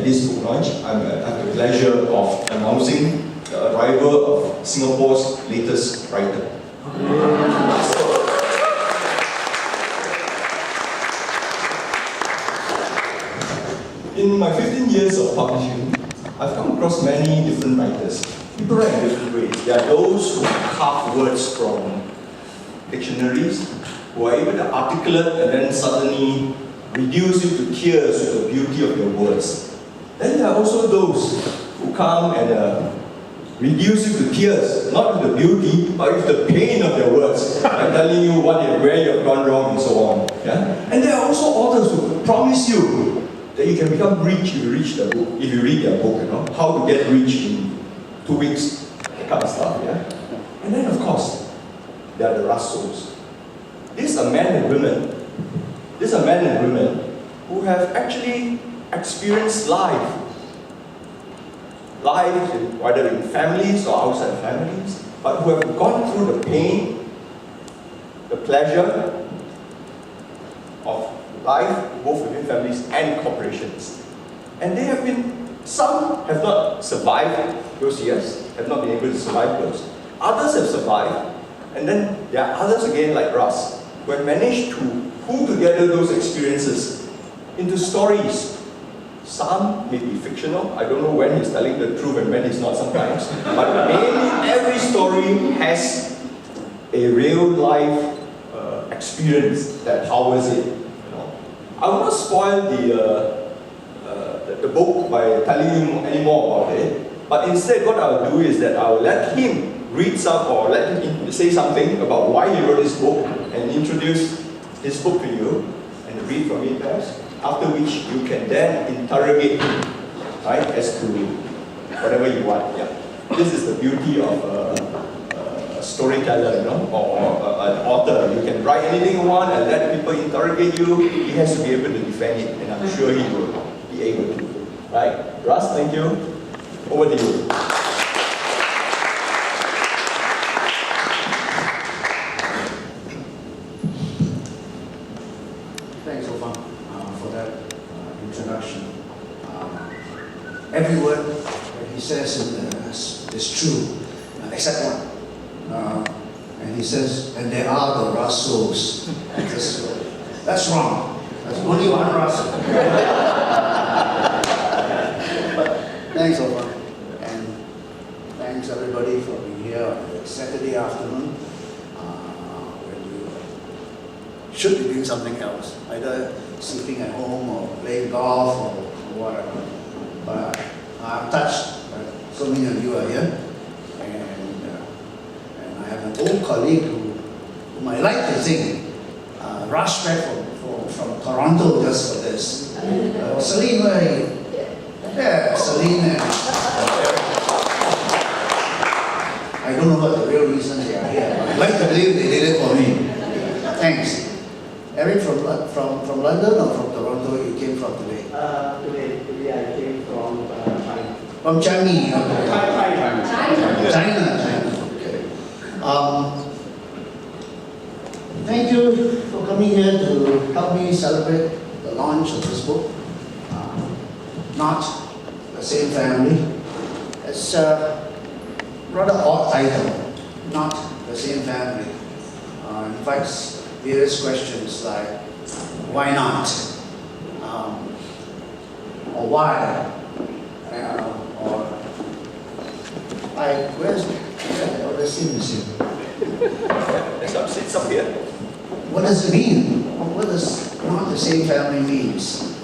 this book launch, I have the pleasure of announcing the arrival of Singapore's latest writer. In my 15 years of publishing, I've come across many different writers. People write in different ways. There are those who carve words from dictionaries, who are able to articulate and then suddenly reduce you to tears with the beauty of your words. Then there are also those who come and reduce you to tears, not with the beauty, but with the pain of their words, and telling you where you have gone wrong and so on. Yeah? And there are also authors who promise you that you can become rich if you read their book, you know, how to get rich in 2 weeks, that kind of stuff. Yeah? And then of course, there are the Russ Sohs. These are men and women. These are men and women who have actually experienced life. Life, whether in families or outside families, but who have gone through the pain, the pleasure of life, both within families and corporations. And they have been, some have not survived those years, have not been able to survive those. Others have survived, and then there are others again like Russ, who have managed to pull together those experiences into stories. Some may be fictional, I don't know when he's telling the truth and when he's not sometimes, but mainly every story has a real life experience that powers it. You know? I will not spoil the book by telling you any more about it, but instead what I will do is that I will let him read some, or let him say something about why he wrote this book and introduce his book to you and read from it first. After which you can then interrogate him, right, as to whatever you want. Yeah. This is the beauty of a storyteller, you know, or an author. You can write anything you want and let people interrogate you. He has to be able to defend it, and I'm sure he will be able to. Right? Russ, thank you. Over to you. Thanks, Ophang, for that introduction. Every word that he says is true, except one. And he says, and there are the Russ Sohs. That's wrong. There's only one Russ. Thanks, Ophang. And thanks everybody for being here on Saturday afternoon. Should be doing something else, either sleeping at home or playing golf or whatever. But I'm touched that so many of you are here, and I have an old colleague whom I like to think rushed back from Toronto just for this. Celine, where are you? Yeah, Celine and I don't know what the real reason they are here, but I'd like to believe they did it for me. Thanks. Eric, from London or from Toronto you came from today? Today I came from China. From Changi? China. China. Okay. Thank you for coming here to help me celebrate the launch of this book. Not the Same Family. It's a rather odd title. Not the Same Family. Invites various questions like, why not? Or why? Or like, where's the scene? It's up here. What does it mean? What does not the same family means?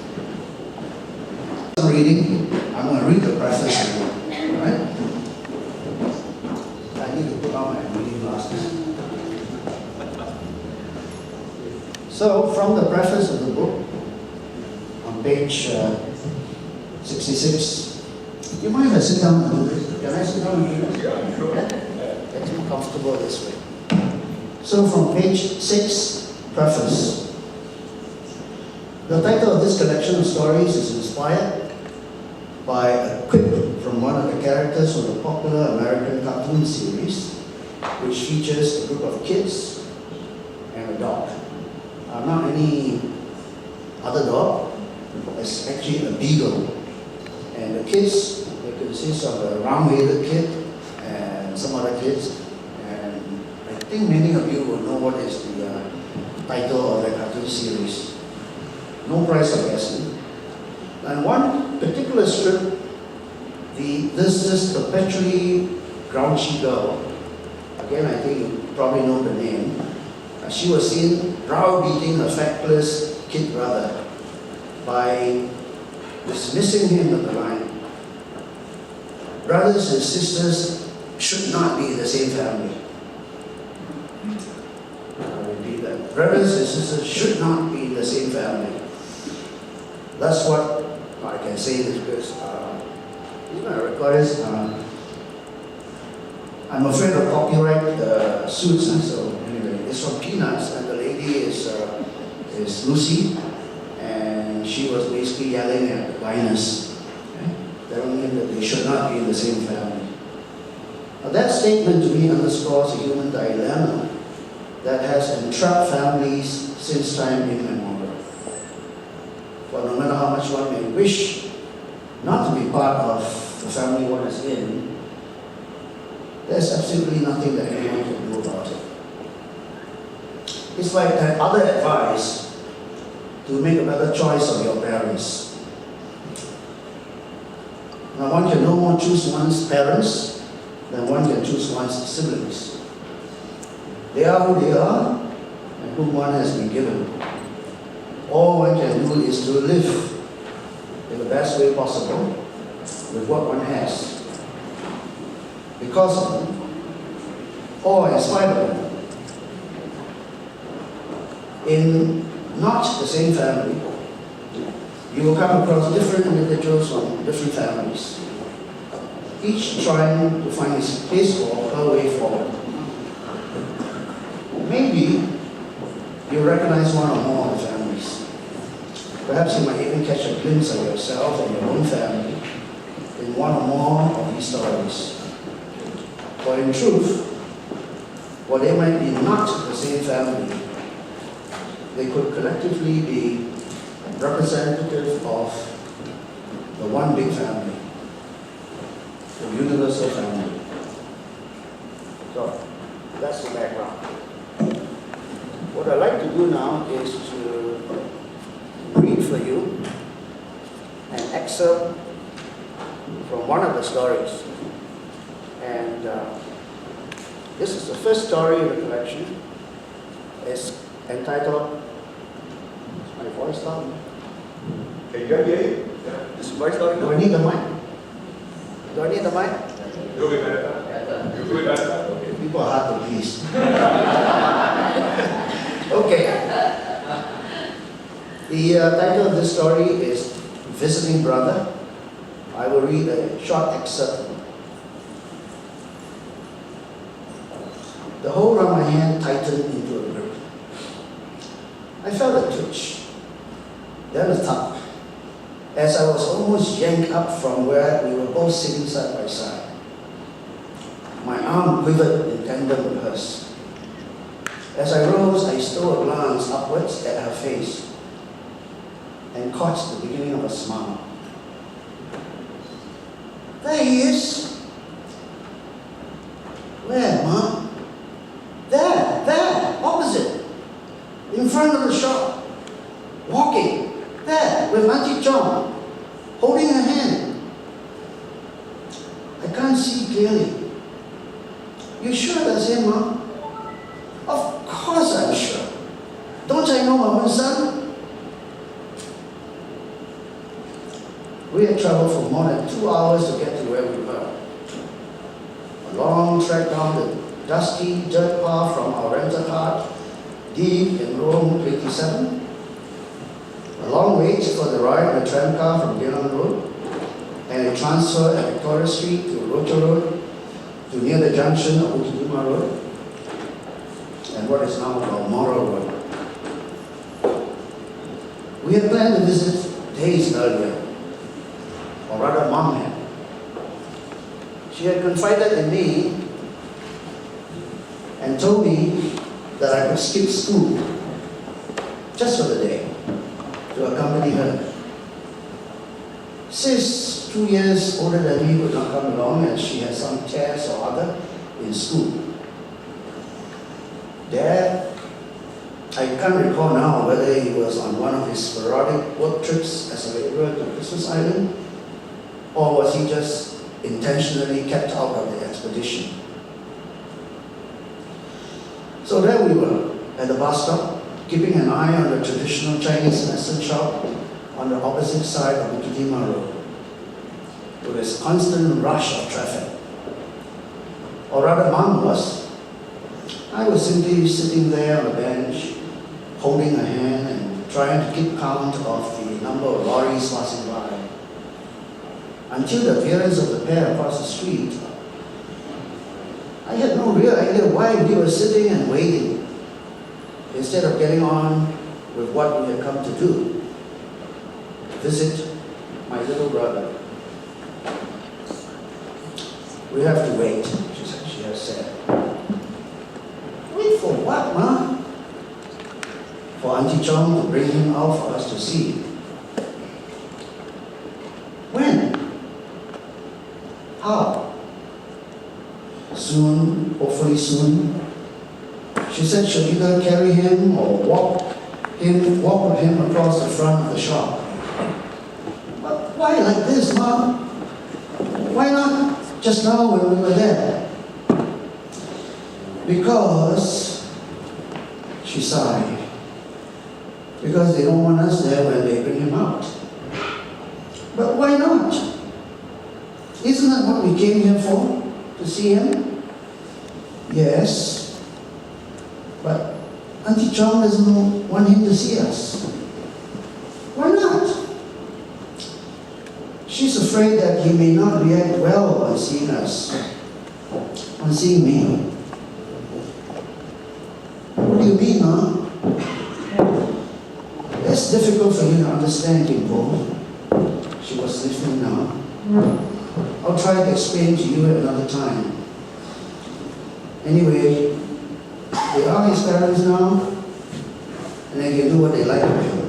Reading, I'm going to read the preface again, right? I need to put on my reading glasses. So, from the preface of the book, on page 66, do you mind if I sit down and do this? Can I sit down and do this? Yeah, sure. It's more comfortable this way. So, from page 6, preface. The title of this collection of stories is inspired by a quip from one of the characters of the popular American cartoon series, which features a group of kids and a dog. Not any other dog, it's actually a beagle. And the kids, they consist of a round-headed kid and some other kids. And I think many of you will know what is the title of the cartoon series. No Price of Guessing. And one particular strip, this perpetually grouchy girl, again I think you probably know the name, she was seen browbeating her feckless kid brother by dismissing him at the line. Brothers and sisters should not be in the same family. I'll repeat that. Brothers and sisters should not be in the same family. That's what I can say this because I'm afraid of copyright suits, and so anyway, it's from Peanuts, and the lady is Lucy, and she was basically yelling at the Linus, telling him that they should not be in the same family. Now that statement to me underscores a human dilemma that has entrapped families since time immemorial. For no matter how much one may wish not to be part of the family one is in, there's absolutely nothing that anyone can do about it. It's like that other advice to make a better choice of your parents. Now one can no more choose one's parents than one can choose one's siblings. They are who they are and whom one has been given. All one can do is to live in the best way possible with what one has. Because of them, or in spite of them. In not the same family, you will come across different individuals from different families, each trying to find his or her way forward. Maybe you recognize one or more of the families. Perhaps you might even catch a glimpse of yourself and your own family in one or more of these stories. For in truth, while they might be not the same family, they could collectively be representative of the one big family, the universal family. So, that's the background. What I'd like to do now is to read for you an excerpt from one of the stories. And this is the first story in the collection. It's entitled, is my voice loud? Can you hear it? Yeah. Is voice loud Do I enough? need the mic? Do I need the mic? You'll be better. You'll be better. Okay. People are hard to please. Okay. The title of this story is Visiting Brother. I will read a short excerpt. The hold on my hand tightened into a grip. I felt a twitch, then a thump, as I was almost yanked up from where we were both sitting side by side. My arm quivered in tandem with hers. As I rose, I stole a glance upwards at her face and caught the beginning of a smile. There he is. Where, Mom? There, opposite, in front of the shop, walking, there, with Auntie John, holding her hand. I can't see clearly. You sure that's him, Mom? Of course I'm sure. Don't I know my own son? We had traveled for more than 2 hours to get to where we were. A long trek down the dusty dirt path from our rental car, deep in Rome 27. A long wait for the ride in the tram car from Geylang Road, and a transfer at Victoria Street to Rocha Road, to near the junction of Ukiduma Road, and what is now called Moro Road. We had planned to visit days earlier, or rather Mom had. She had confided in me and told me that I could skip school just for the day to accompany her. Sis 2 years older than me would not come along, and she had some test or other in school. Dad, I can't recall now whether he was on one of his sporadic work trips as a laborer to Christmas Island, or was he just intentionally kept out of the expedition. So there we were, at the bus stop, keeping an eye on the traditional Chinese medicine shop on the opposite side of Bukit Timah Road, with its constant rush of traffic. Or rather, Mom was. I was simply sitting there on a bench, holding a hand and trying to keep count of the number of lorries passing by, until the appearance of the pair across the street. I had no real idea why we were sitting and waiting, instead of getting on with what we had come to do, visit my little brother. We have to wait, she has said. Wait for what, Ma? For Auntie Chong to bring him out for us to see. When? How? Soon, hopefully soon. She said she'll either carry him or walk with him across the front of the shop. But why like this, Ma? Why not just now when we were there? Because, she sighed, because they don't want us there when they bring him out. But why not? Isn't that what we came here for? To see him? Yes. But Auntie Chong doesn't want him to see us. Why not? She's afraid that he may not react well on seeing us, on seeing me. What do you mean, huh? It's difficult for you to understand, Kimpo. She was sniffing now. I'll try to explain to you at another time. Anyway, they are his parents now, and they can do what they like with him.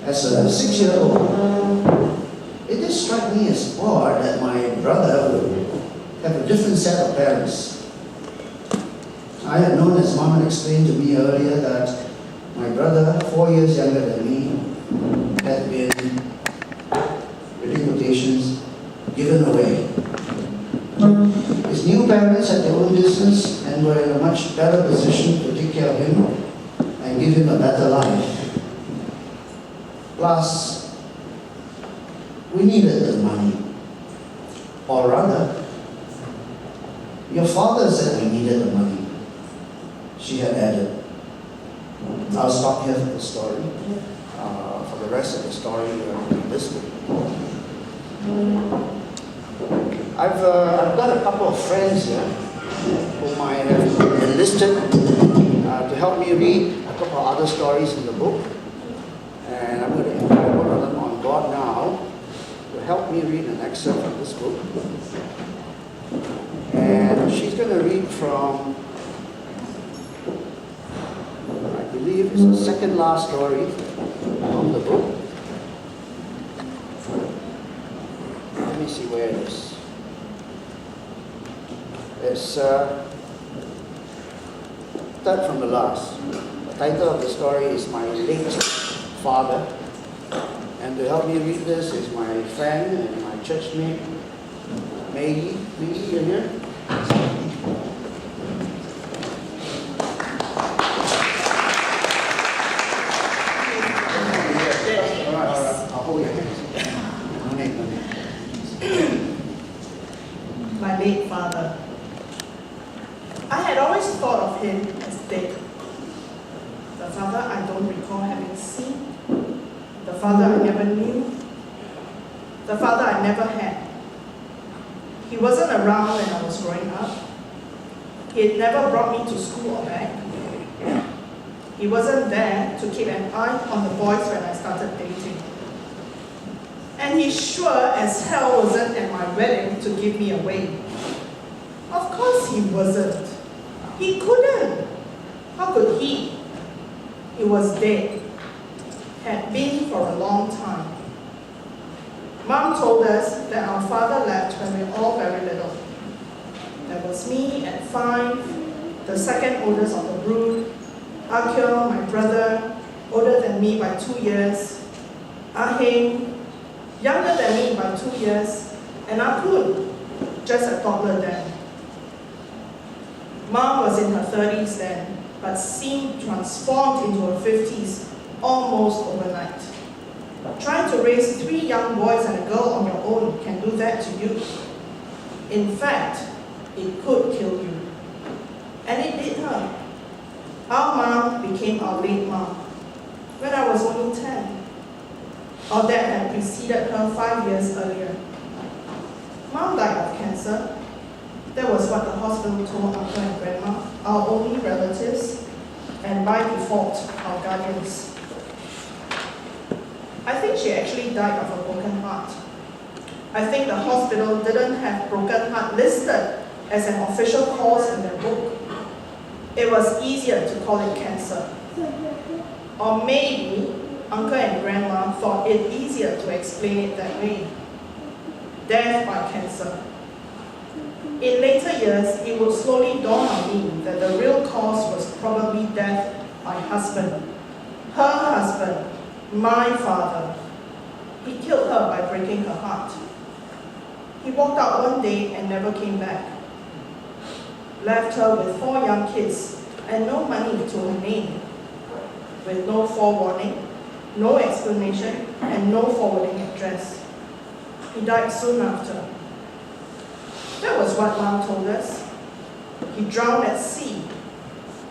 As a 6-year-old, it did strike me as odd that my brother would have a different set of parents. I had known, as Mom had explained to me earlier, that my brother, 4 years younger than me, had been, within quotations, given away. His new parents had their own business and were in a much better position to take care of him and give him a better life. Plus, we needed the money. Or rather, your father said we needed the money, she had added. I'll stop here for the story. For the rest of the story, in this book. I've got a couple of friends here whom I have enlisted to help me read a couple of other stories in the book. And I'm going to invite one of them on board now to help me read an excerpt from this book. And she's going to read from, I believe it's the second last story from the book. Let me see where it is. It's third from the last. The title of the story is My Late Father. And to help me read this is my friend and my church mate, Maggie. Maggie, you're here? All right. I'll hold your hands. No need. My late father. I had always thought of him as dead. The father I don't recall having seen. The father I never knew. The father I never had. He wasn't around when I was growing up. He had never brought me to school or back. He wasn't there to keep an eye on the boys when I started dating. And he sure as hell wasn't at my wedding to give me away. Of course he wasn't. He couldn't. How could he? He was dead. Had been for a long time. Mom told us that our father left when we were all very little. There was me at 5, the second oldest of the brood, Akio, my brother, older than me by 2 years, Aheng, younger than me by 2 years, and Akun, just a toddler then. Mom was in her 30s then, but seemed transformed into her 50s almost overnight. Trying to raise 3 young boys and a girl on your own can do that to you. In fact, it could kill you. And it did her. Our mom became our late mom when I was only 10. Our dad had preceded her 5 years earlier. Mom died of cancer. That was what the hospital told Uncle and Grandma, our only relatives, and by default, our guardians. I think she actually died of a broken heart. I think the hospital didn't have broken heart listed as an official cause in their book. It was easier to call it cancer. Or maybe Uncle and Grandma thought it easier to explain it that way. Death by cancer. In later years, it would slowly dawn on me that the real cause was probably death by husband. Her husband, my father. He killed her by breaking her heart. He walked out one day and never came back. Left her with 4 young kids and no money to her name. With no forewarning, no explanation, and no forwarding address. He died soon after. That was what Mom told us. He drowned at sea.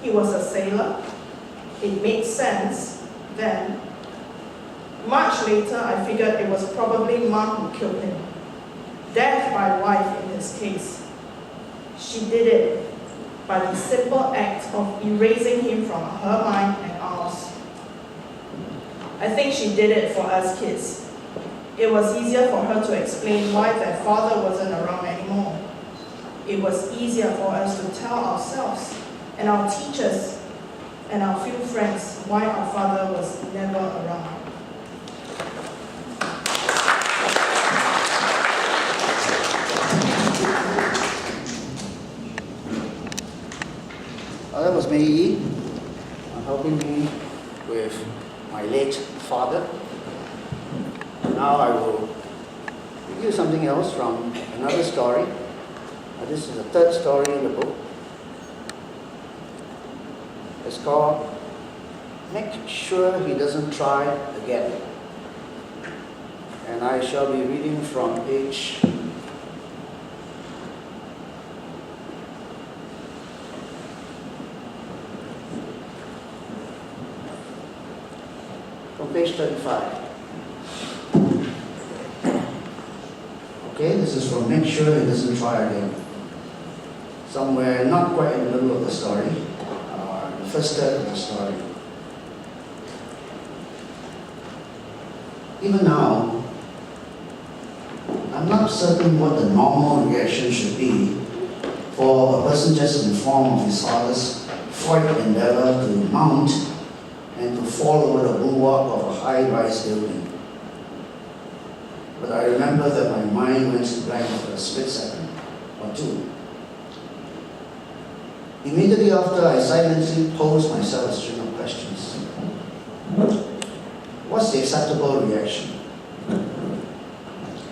He was a sailor. It made sense then. Much later, I figured it was probably Mom who killed him. Death by wife in this case. She did it by the simple act of erasing him from her mind and ours. I think she did it for us kids. It was easier for her to explain why their father wasn't around anymore. It was easier for us to tell ourselves and our teachers and our few friends why our father was never around. That was Mei Yi, helping me with my late father. Now I will give you something else from another story. This is the 3rd story in the book. It's called Make Sure He Doesn't Try Again. And I shall be reading from page 35. Okay, this is from Make Sure He Doesn't Try Again. Somewhere not quite in the middle of the story, the first third of the story. Even now, I'm not certain what the normal reaction should be for a person just informed of his father's foiled endeavor to mount and to fall over the bulwark of a high-rise building. But I remember that my mind went blank for a split second or two. Immediately after, I silently posed myself a string of questions. What's the acceptable reaction?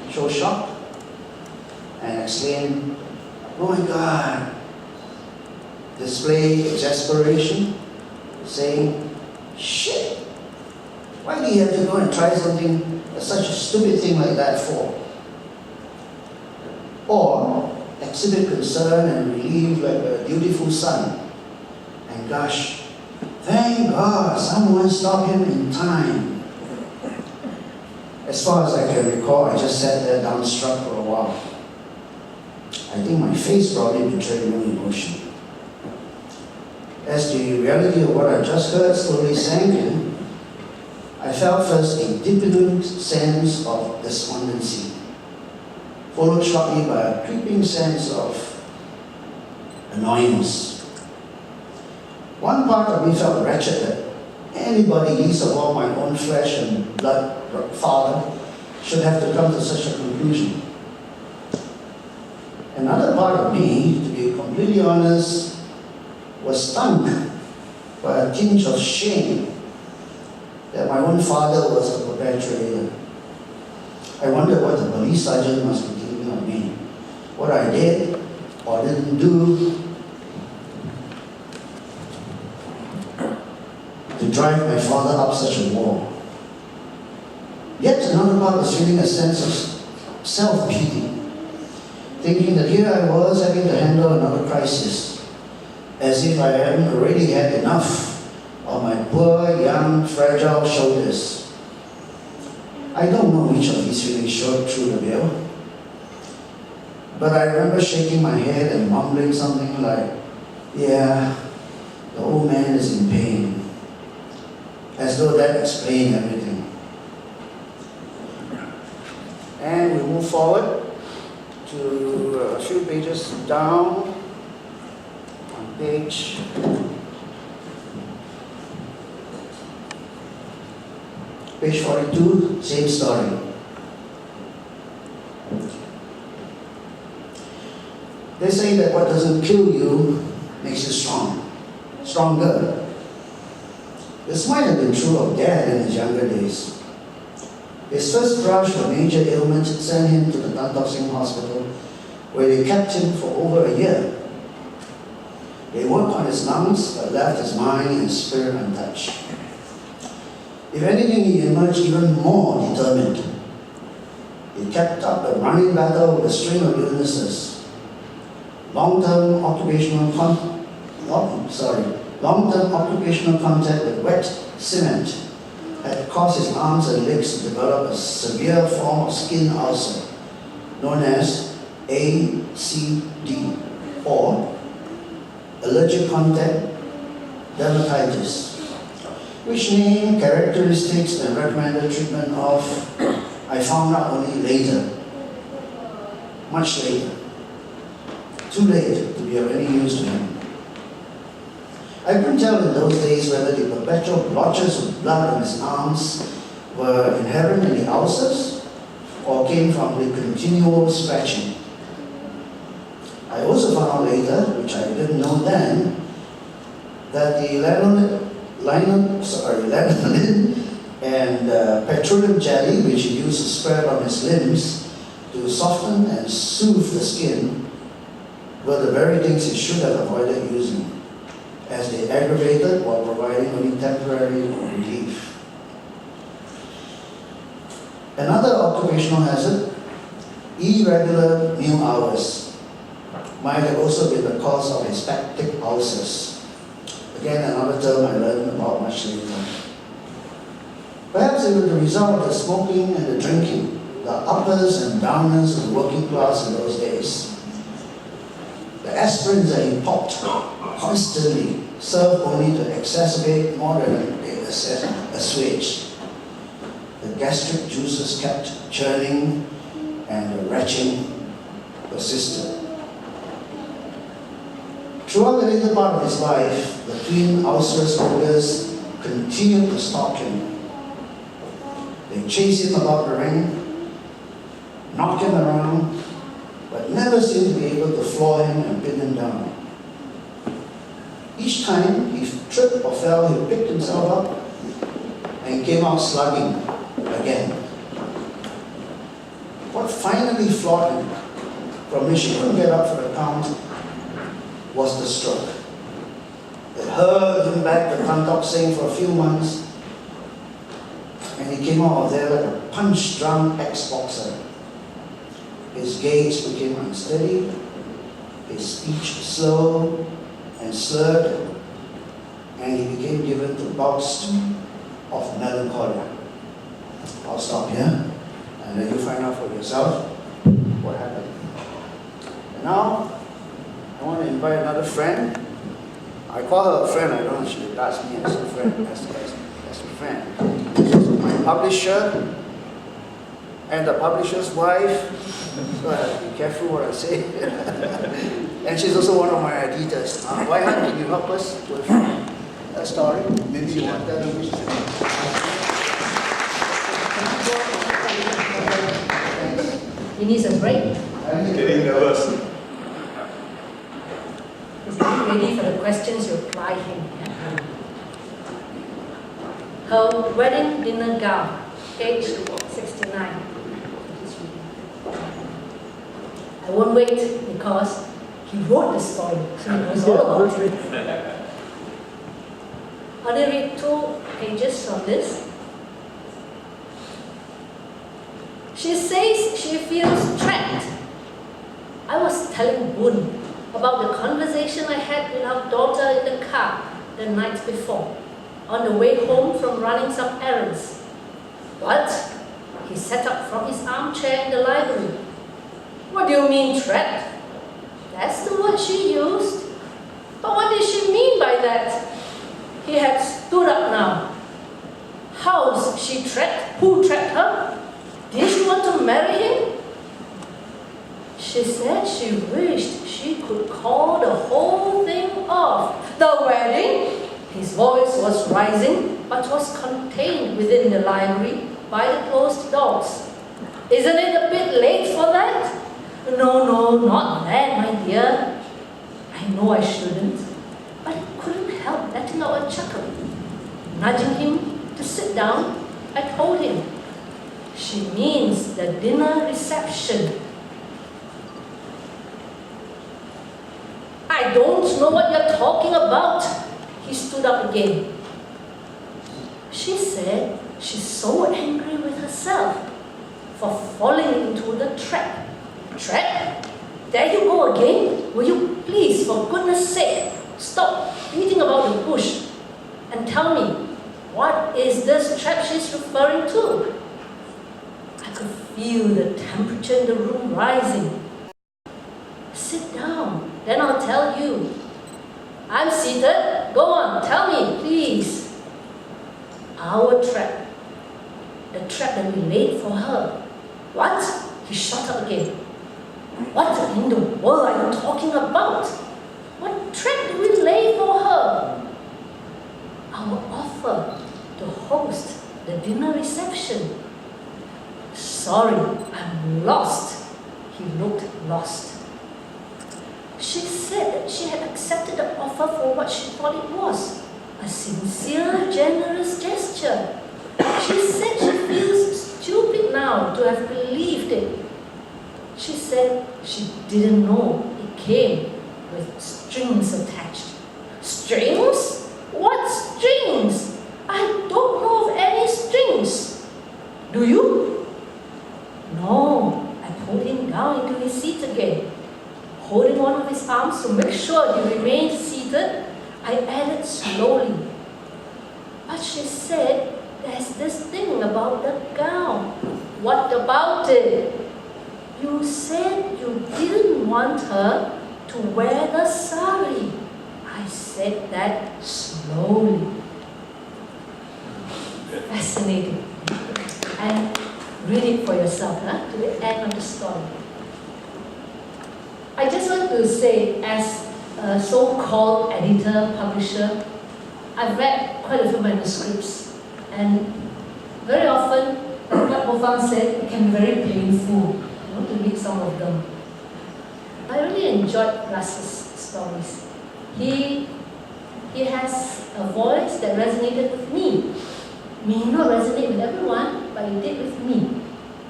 Show shock and exclaim, "Oh my God!" Display exasperation, saying, "Shit! Why do you have to go and try something, such a stupid thing like that for?" Or exhibit concern and relief like a dutiful son and gush, "Thank God someone stopped him in time." As far as I can recall, I just sat there dumbstruck for a while. I think my face probably betrayed no emotion. As the reality of what I just heard slowly sank in, I felt first a deepening sense of despondency, followed shortly by a creeping sense of annoyance. One part of me felt wretched that anybody, least of all my own flesh and blood father, should have to come to such a conclusion. Another part of me, to be completely honest, was stunned by a tinge of shame that my own father was the perpetrator. I wondered what the police sergeant must be thinking of me, what I did or didn't do to drive my father up such a wall. Yet another part was feeling a sense of self-pity, thinking that here I was having to handle another crisis, as if I hadn't already had enough on my poor, young, fragile shoulders. I don't know which of these feelings showed through the veil, but I remember shaking my head and mumbling something like, yeah, the old man is in pain, as though that explained everything. And we move forward to a few pages down on page 42, same story. They say that what doesn't kill you makes you stronger. This might have been true of Dad in his younger days. His first brush with major ailment sent him to the Tan Tock Seng Hospital, where they kept him for over a year. They worked on his lungs, but left his mind and spirit untouched. If anything, he emerged even more determined. He kept up a running battle with a string of illnesses. Long-term occupational contact with wet cement had caused his arms and legs to develop a severe form of skin ulcer known as ACD, or allergic contact dermatitis, which name, characteristics, and recommended treatment of I found out only later, much later, too late to be of any use to him. I couldn't tell in those days whether the perpetual blotches of blood on his arms were inherent in the ulcers or came from the continual scratching. I also found out later, which I didn't know then, that the lanolin and petroleum jelly, which he used to spread on his limbs to soften and soothe the skin, were the very things he should have avoided using, as they aggravated while providing only temporary relief. Another occupational hazard, irregular meal hours, might have also been the cause of his peptic ulcers. Again, another term I learned about much later. Perhaps it was the result of the smoking and the drinking, the uppers and downers of the working class in those days. The aspirins that he popped constantly served only to exacerbate more than they assuaged. The gastric juices kept churning and the retching persisted. Throughout the later part of his life, the twin ulcerous odors continued to stalk him. They chased him about the ring, knocked him around, but never seemed to be able to floor him and pin him down. Each time he tripped or fell, he picked himself up and came out slugging again. What finally floored him, from which he couldn't get up for the count, was the stroke. It hurled him back to Tan Tock Seng for a few months, and he came out of there like a punch-drunk ex-boxer. His gaze became unsteady, his speech slow and slurred, and he became given to bouts of melancholia. I'll stop here, and then you find out for yourself what happened. And now, I want to invite another friend. I call her a friend, I don't know if she regards me as a friend, as a friend. She's also my publisher, and the publisher's wife, so I have to be careful what I say. And she's also one of my editors. Why can you help us with that story? Maybe you want that. He needs a break. He's getting nervous. He's getting ready for the questions you apply him. Her wedding dinner gown, page 69. I won't wait because he wrote the story, so he knows all about it. I'll read 2 pages from this. She says she feels trapped. I was telling Boone about the conversation I had with our daughter in the car the night before, on the way home from running some errands. What? He sat up from his armchair in the library. What do you mean, trapped? That's the word she used. But what did she mean by that? He had stood up now. How's she trapped? Who trapped her? Did she want to marry him? She said she wished she could call the whole thing off. The wedding? His voice was rising, but was contained within the library by the closed doors. Isn't it a bit late for that? No, not that, my dear. I know I shouldn't, but I couldn't help letting out a chuckle. Nudging him to sit down, I told him, she means the dinner reception. I don't know what you're talking about. He stood up again. She said she's so angry with herself for falling into the trap. Trap? There you go again. Will you please, for goodness sake, stop beating about the bush and tell me, what is this trap she's referring to? I could feel the temperature in the room rising. Sit down, then I'll tell you. I'm seated. Go on, tell me, please. Our trap. The trap that we laid for her. What? He shot up again. What in the world are you talking about? What trap did we lay for her? Our offer to host the dinner reception. Sorry, I'm lost. He looked lost. She said that she had accepted the offer for what she thought it was, a sincere, generous gesture. She said she feels stupid now to have believed it. She said she didn't know it came with strings attached. Strings? What strings? I don't know of any strings. Do you? No. I pulled him down into his seat again. Holding one of his arms to make sure he remained seated, I added slowly. But she said, there's this thing about the gown. What about it? You said you didn't want her to wear the sari. I said that slowly. Fascinating. And read it for yourself, to the end of the story. I just want to say, as a so-called editor, publisher, I've read quite a few manuscripts, and very often, like what Bofang said, it can be very painful to read some of them. I really enjoyed Russ's stories. He has a voice that resonated with me. May not resonate with everyone, but it did with me.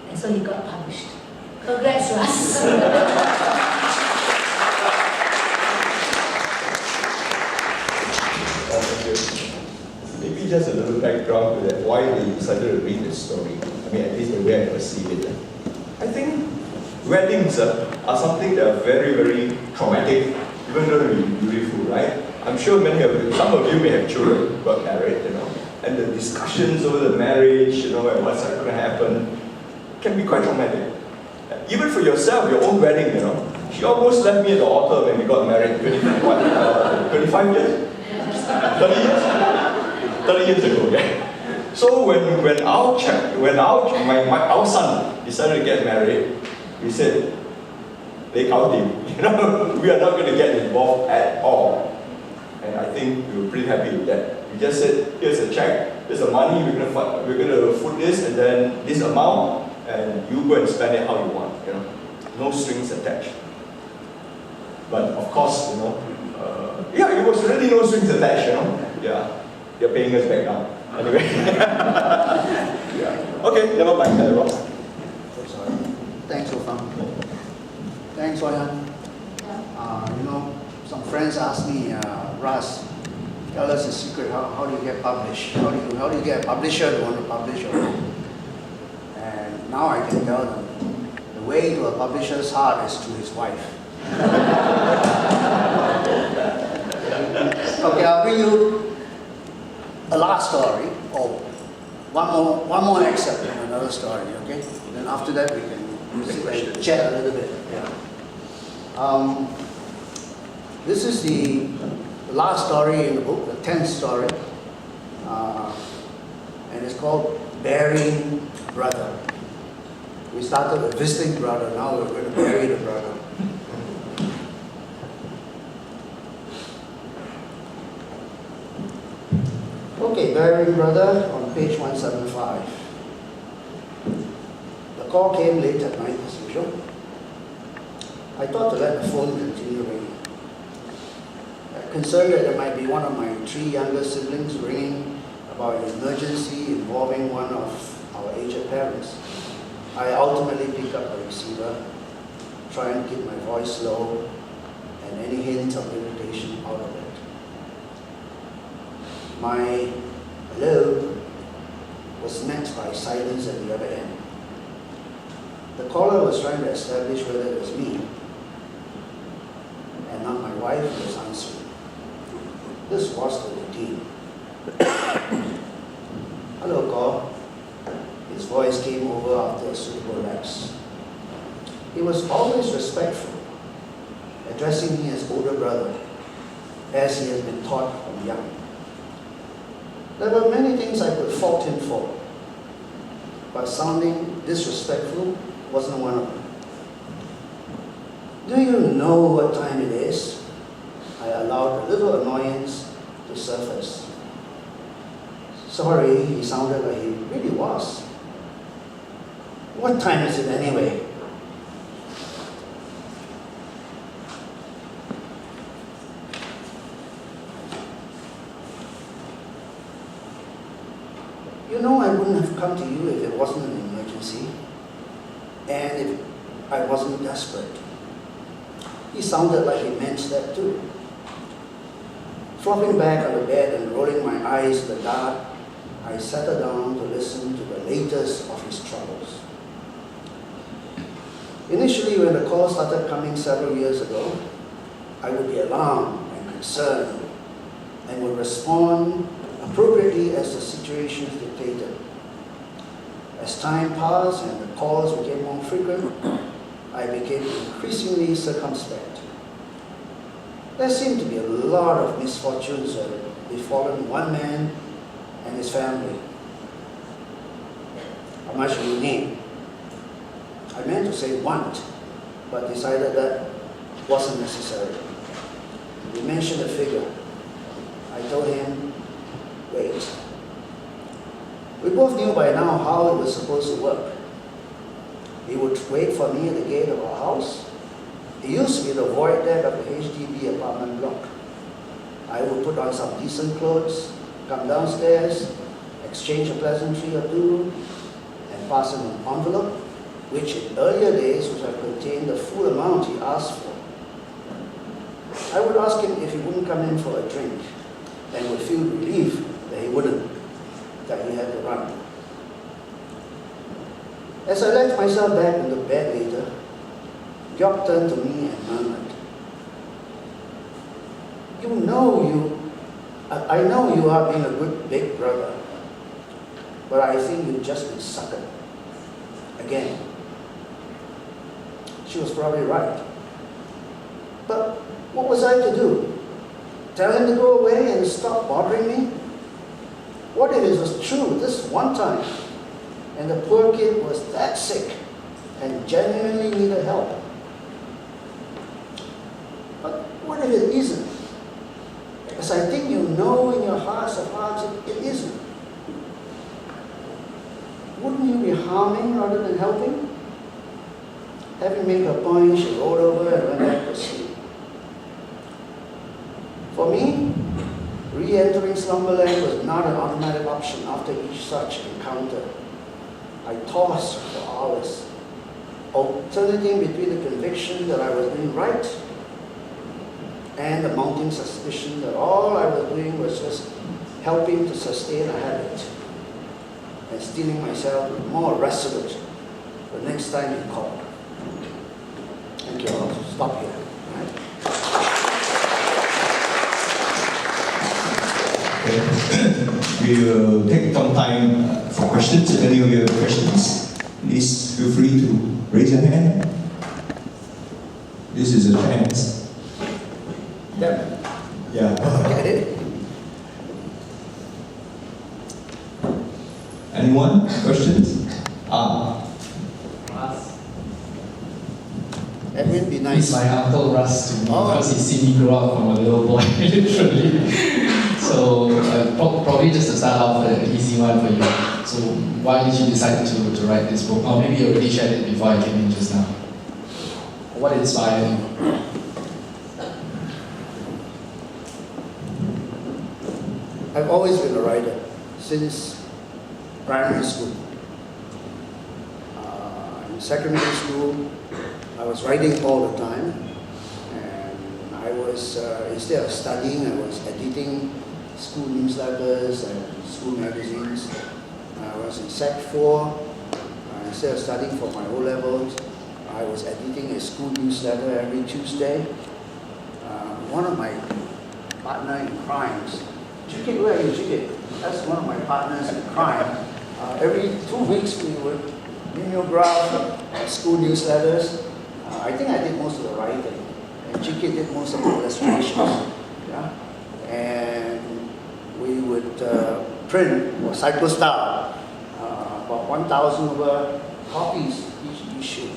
And so he got published. Congrats, Russ. Maybe just a little background to that, why they decided to read this story. I mean, at least the way I perceive it. I think weddings are something that are very, very traumatic, even though they're beautiful, right? I'm sure some of you may have children who got married, and the discussions over the marriage, and what's going to happen, can be quite traumatic. Even for yourself, your own wedding, she almost left me at the altar when we got married 25 years? 30 years? 30 years ago, yeah. So when our son decided to get married, we said, they out him. We are not going to get involved at all. And I think we were pretty happy with that. We just said, here's a check, here's the money, we're going to foot this, and then this amount, and you go and spend it how you want, you know, no strings attached. But of course, you know, yeah, it was really no strings attached, you know. Yeah, they're paying us back now. Anyway. Yeah. Okay, never mind, Ross. Sorry. Thanks, Ofam. Thanks, Oyan. You know, some friends asked me, Russ, tell us the secret. How do you get published? How do you get a publisher to want to publish your book? And now I can tell them the way to a publisher's heart is to his wife. Okay, I'll bring you a last story, or one more excerpt from another story. Okay, then after that we can chat a little bit. Yeah. This is the last story in the book, the 10th story, and it's called Burying Brother. We started with visiting brother, now we're going to bury the brother. Okay, burying brother on page 175. The call came late at night as usual. I thought to let the phone continue ringing. Concerned that there might be one of my 3 younger siblings ringing about an emergency involving one of our aged parents, I ultimately picked up the receiver, trying to keep my voice low and any hint of irritation out of it. My hello was met by silence at the other end. The caller was trying to establish whether it was me and not my wife who was answering. This was the routine. Hello, call. His voice came over after a suitable lapse. He was always respectful, addressing me as older brother, as he had been taught from young. There were many things I could fault him for, but sounding disrespectful wasn't one of them. Do you know what time it is? I allowed a little annoyance to surface. Sorry, he sounded like he really was. What time is it anyway? You know, I wouldn't have come to you if it wasn't an emergency, and if I wasn't desperate. He sounded like he meant that too. Flopping back on the bed and rolling my eyes in the dark, I settled down to listen to the latest of his troubles. Initially, when the call started coming several years ago, I would be alarmed and concerned and would respond appropriately as the situation dictated. As time passed and the calls became more frequent, I became increasingly circumspect. There seemed to be a lot of misfortunes that had befallen one man and his family. How much do you need? I meant to say want, but decided that wasn't necessary. He mentioned a figure. I told him, wait. We both knew by now how it was supposed to work. He would wait for me at the gate of our house. It used to be the void deck of the HDB apartment block. I would put on some decent clothes, come downstairs, exchange a pleasantry or two, and pass him an envelope, which in earlier days would have contained the full amount he asked for. I would ask him if he wouldn't come in for a drink, and would feel relief that he wouldn't, that he had to run. As I left myself back in the bed later, Jock turned to me and murmured, I know you are being a good big brother, but I think you've just been suckered. Again. She was probably right. But what was I to do? Tell him to go away and stop bothering me? What if it was true this one time, and the poor kid was that sick and genuinely needed help? But what if it isn't? Because I think you know in your hearts of hearts it isn't. wouldn't you be harming rather than helping? Having made her point, she rolled over and went back to sleep. For me, re-entering slumberland was not an automatic option after each such encounter. I tossed for hours, alternating between the conviction that I was doing right and the mounting suspicion that all I was doing was just helping to sustain a habit and steeling myself more resolute the next time he called. Thank you. I'll stop here. We will take some time for questions. If any of you have questions, please feel free to raise your hand. This is a chance. Yep. Yeah. Get it? Anyone? Questions? Edwin, be He's nice. my uncle Russ to me Oh. because he seen me grow up from a little boy, literally. So probably just to start off, an easy one for you. So why did you decide to write this book? Or maybe you already shared it before I came in just now. What inspired you? I've always been a writer since primary school. In secondary school, I was writing all the time, and I was, instead of studying, I was editing school newsletters and school magazines. I was in Sec 4, instead of studying for my O-levels, I was editing a school newsletter every Tuesday. One of my partner in crimes, Chikit, where are you, Chikit? That's one of my partners in crime. Every 2 weeks we would mimeograph school newsletters. I think I did most of the writing, and Chikit did most of the illustrations. Yeah? And we would print, or cyclostyle, about 1,000 over copies each issue,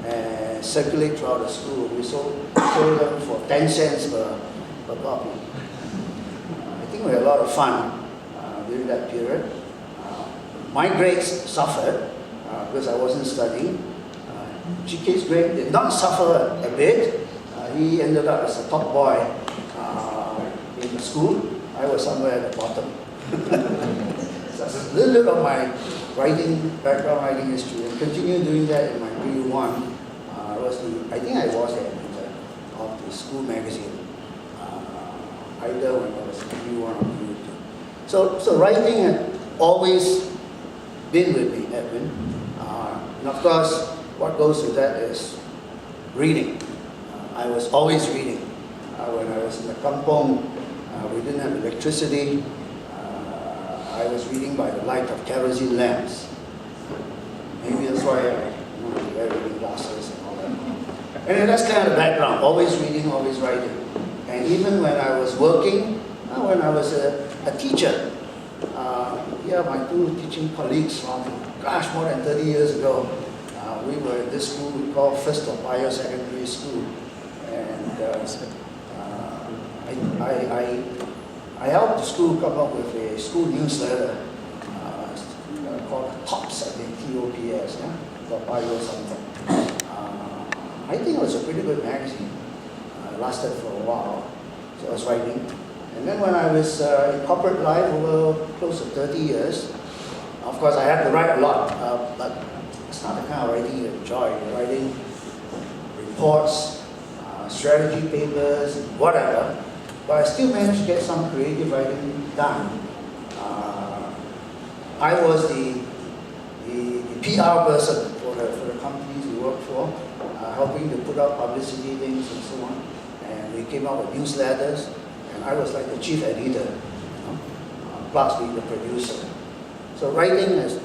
and circulate throughout the school. We sold them for 10 cents per copy. I think we had a lot of fun during that period. My grades suffered because I wasn't studying. GK's grade did not suffer a bit. He ended up as a top boy in the school. I was somewhere at the bottom. So that's a little bit of my background writing history, and continued doing that in my P1. I think I was the editor of the school magazine, either when I was in P1 or P2. So writing had always been with me, Edwin. And of course, what goes with that is reading. I was always reading. When I was in the kampong, we didn't have electricity. I was reading by the light of kerosene lamps. Maybe that's why I wear reading glasses and all that. And that's kind of the background, always reading, always writing. And even when I was working, when I was a teacher, my two teaching colleagues from, more than 30 years ago, we were in this school we call First Toa Payoh Secondary School. And I helped the school come up with a school newsletter called TOPS, I think, TOPS, Toa Payoh something. I think it was a pretty good magazine. It lasted for a while, so I was writing. And then when I was in corporate life over close to 30 years, of course I had to write a lot, but it's not the kind of writing you enjoy. You're writing reports, strategy papers, whatever, but I still managed to get some creative writing done. I was the PR person for the companies we worked for, helping to put out publicity things and so on. And we came up with newsletters, and I was like the chief editor, plus being the producer. So writing has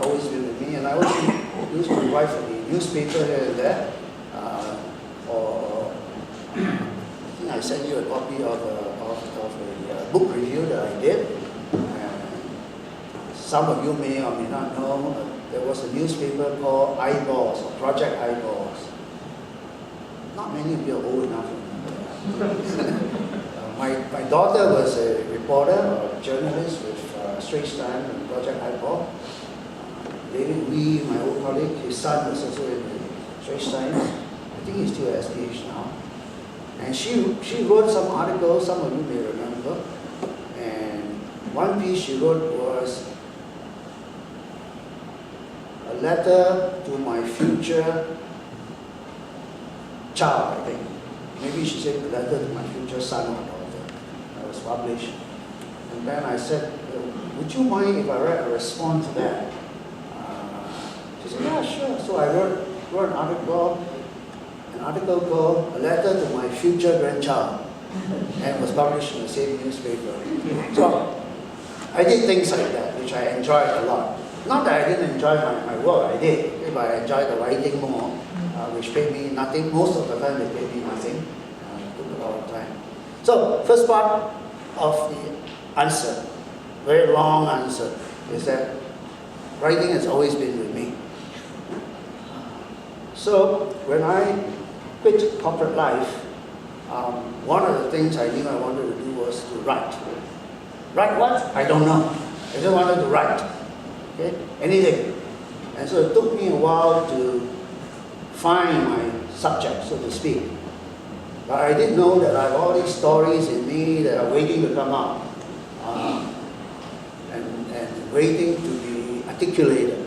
always been with me, and I also used to write for the newspaper here and there. I think I sent you a copy of a book review that I did. Some of you may or may not know, there was a newspaper called Eyeballs, or Project Eyeballs. Not many of you are old enough to remember that. My daughter was a reporter or a journalist with Straits Times and Project Eyeball. David Wee, my old colleague, his son was also in the Straits Times. I think he's still at SPH now. And she wrote some articles, some of you may remember. And one piece she wrote was a letter to my future child, I think. Maybe she said a letter to my future son or daughter. That was published. And then I said, would you mind if I write a response to that? She said, yeah, sure. So I wrote an article called A Letter to My Future Grandchild, and it was published in the same newspaper. So I did things like that, which I enjoyed a lot. Not that I didn't enjoy my work, I did, but I enjoyed the writing more, which paid me nothing. Most of the time they paid me nothing. It took a lot of time. So first part of the answer, very long answer, is that writing has always been with me. So when I quit corporate life, one of the things I knew I wanted to do was to write. Write what? I don't know. I just wanted to write. Okay? Anything. And so it took me a while to find my subject, so to speak. But I did know that I have all these stories in me that are waiting to come out. And waiting to be articulated.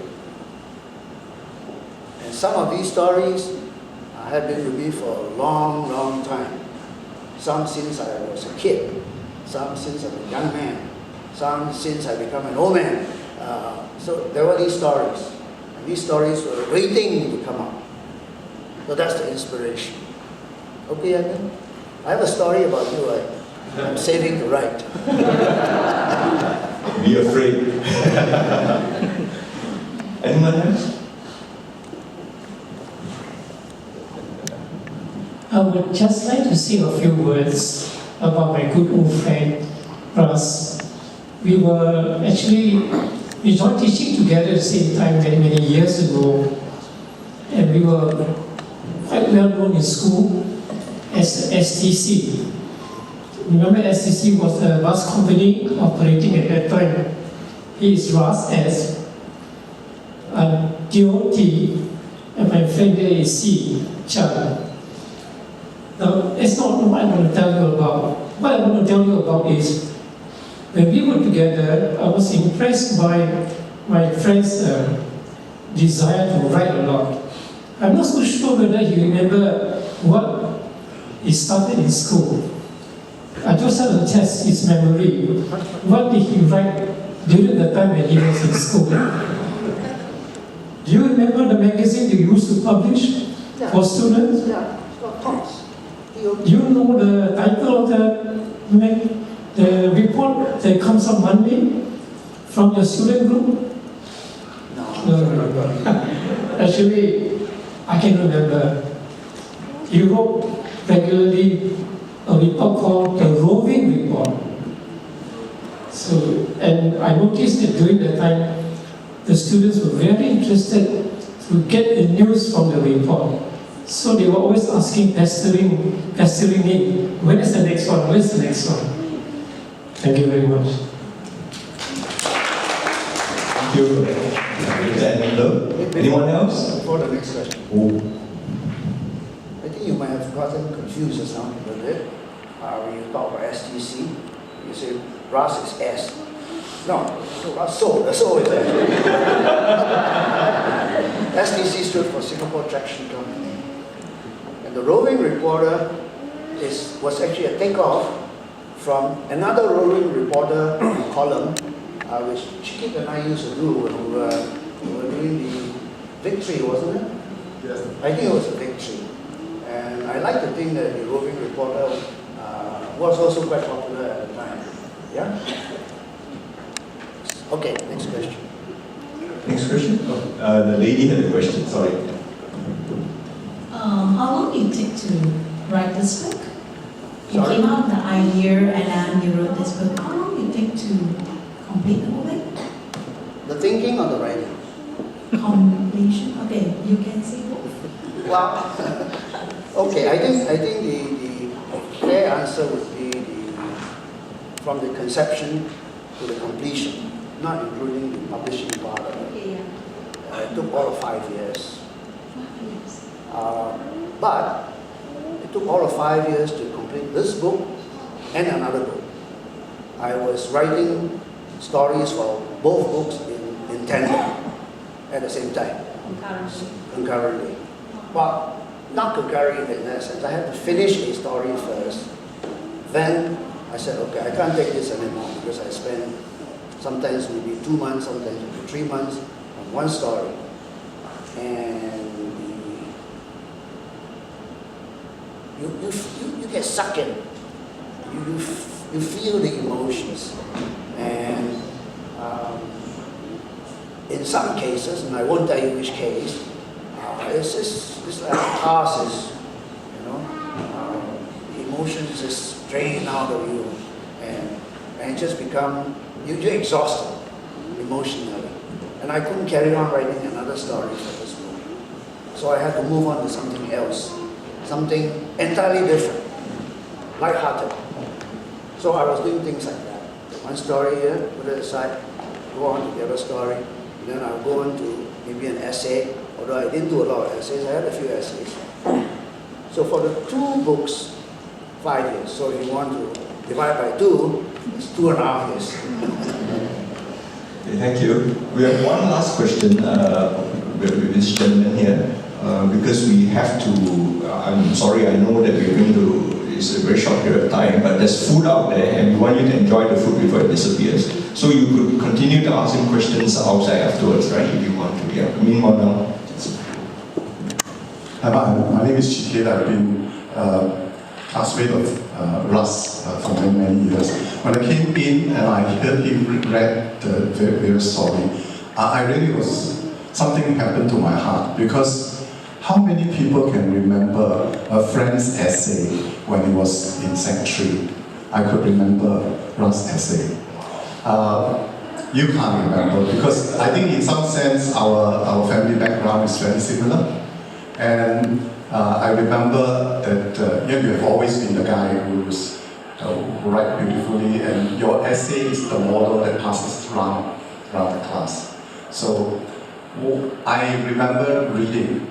And some of these stories have been with me for a long, long time. Some since I was a kid, some since I was a young man, some since I become an old man. So there were these stories. And these stories were waiting to come out. So that's the inspiration. Okay, Edmund? I have a story about you I'm saving to write. Be afraid. Anyone else? I would just like to say a few words about my good old friend, Russ. We joined teaching together at the same time many, many years ago. And we were quite well known in school as STC. Remember, STC was a bus company operating at that time. He is Russ S. I'm DOT, and my friend there is C. Chan. Now, that's not what I want to tell you about. What I want to tell you about is, when we were together, I was impressed by my friend's desire to write a lot. I'm not so sure whether you remember what he started in school. I just had to test his memory. What did he write during the time when he was in school? Do you remember the magazine you used to publish for students? Yeah, it's got talks. Do you know the title of the report that comes on Monday from your student group? No. Actually, I can remember. You wrote regularly a report called the Roving Report. So, and I noticed that during that time, the students were very interested to get the news from the report. So they were always asking, pestering me, when is the next one, when is the next one? Thank you very much. Thank you. Anyone else? For the next question. Oh. I think you might have gotten confused just now a bit. When you talk about STC, you say Russ is S. No, Russ Soh, the Soh is there. STC stood for Singapore Traction Company. And the roving reporter was actually a takeoff from another roving reporter column, which Chikit and I used to do when we were doing the Victory, wasn't it? Yes. I think it was a Victory. And I like to think that the roving reporter was also quite popular at the time. Yeah? Okay, next question. Next question? Oh, the lady had a question, sorry. How long did it take to write this book? You Sorry? came out with the idea and then you wrote this book. How long did it take to complete the whole thing? The thinking or the writing? Completion? Okay, you can say both. Well, okay, I think the fair answer would be from the conception to the completion, not including the publishing part of it. Okay, yeah. it took all of 5 years. But it took all of 5 years to complete this book and another book. I was writing stories for both books in tandem at the same time. Concurrently. But not concurrently in that sense. I had to finish a story first. Then I said, okay, I can't take this anymore because I spent sometimes maybe 2 months, sometimes maybe 3 months on one story. And you get sucked in. You feel the emotions. And in some cases, and I won't tell you which case, it's like catharsis, you know. Emotions just drain out of you, and it just become, you're exhausted emotionally. And I couldn't carry on writing another story for this book. So I had to move on to something else, something entirely different, light-hearted. So I was doing things like that. One story here, put it aside, go on to the other story, and then I'll go on to maybe an essay, although I didn't do a lot of essays, I had a few essays. So for the 2 books, 5 years. So if you want to divide by 2, it's 2.5 years. Okay, thank you. We have one last question with this gentleman here, because we have to, I'm sorry, I know that we're going to, it's a very short period of time, but there's food out there and we want you to enjoy the food before it disappears. So you could continue to ask him questions outside afterwards, right, if you want to. Yeah, meanwhile now. Hi, my name is Chikit. I've been classmate of Russ for many years. When I came in and I heard him read the various story, I really was, something happened to my heart, because how many people can remember a friend's essay when he was in Sec 3? I could remember Russ' essay. You can't remember, because I think in some sense our family background is very similar. And I remember that you have always been the guy who write beautifully, and your essay is the model that passes around the class. So I remember reading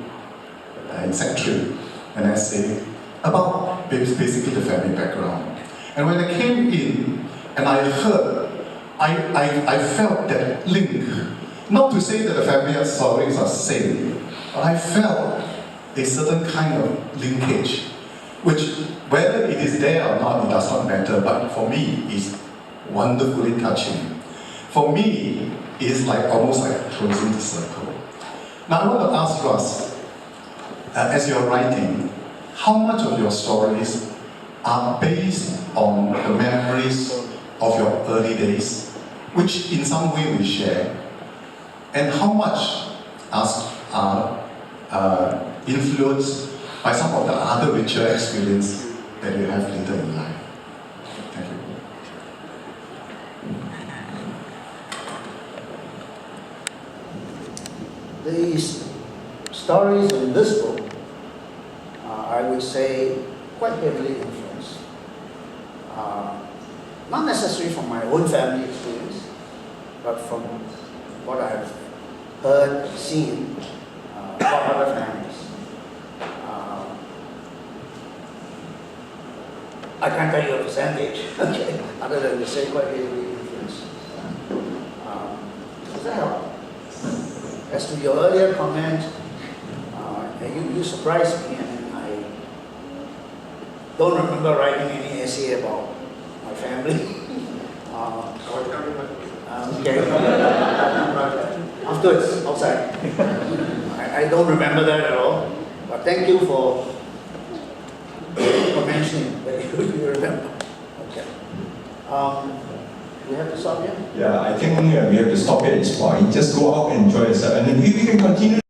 in Sec 3 an essay about basically the family background. And when I came in and I heard, I felt that link. Not to say that the family stories are same, but I felt a certain kind of linkage, which whether it is there or not, it does not matter, but for me, it's wonderfully touching. For me, it's like almost like closing the circle. Now I want to ask Russ, as you're writing, how much of your stories are based on the memories of your early days, which in some way we share, and how much are influenced by some of the other richer experience that you have later in life? Thank you. These stories in this book, I would say, quite heavily influenced. Not necessarily from my own family experience, but from what I've heard, seen about other families. I can't tell you a percentage, okay, other than to say quite heavily influenced. Does that help? As to your earlier comment, you surprised me, and I don't remember writing any essay about my family. Okay. Afterwards, outside. I don't remember that at all, but thank you for mentioning that you remember. Okay. We have to stop here? Yeah, I think we have to stop at this point. Just go out and enjoy yourself, and then we can continue.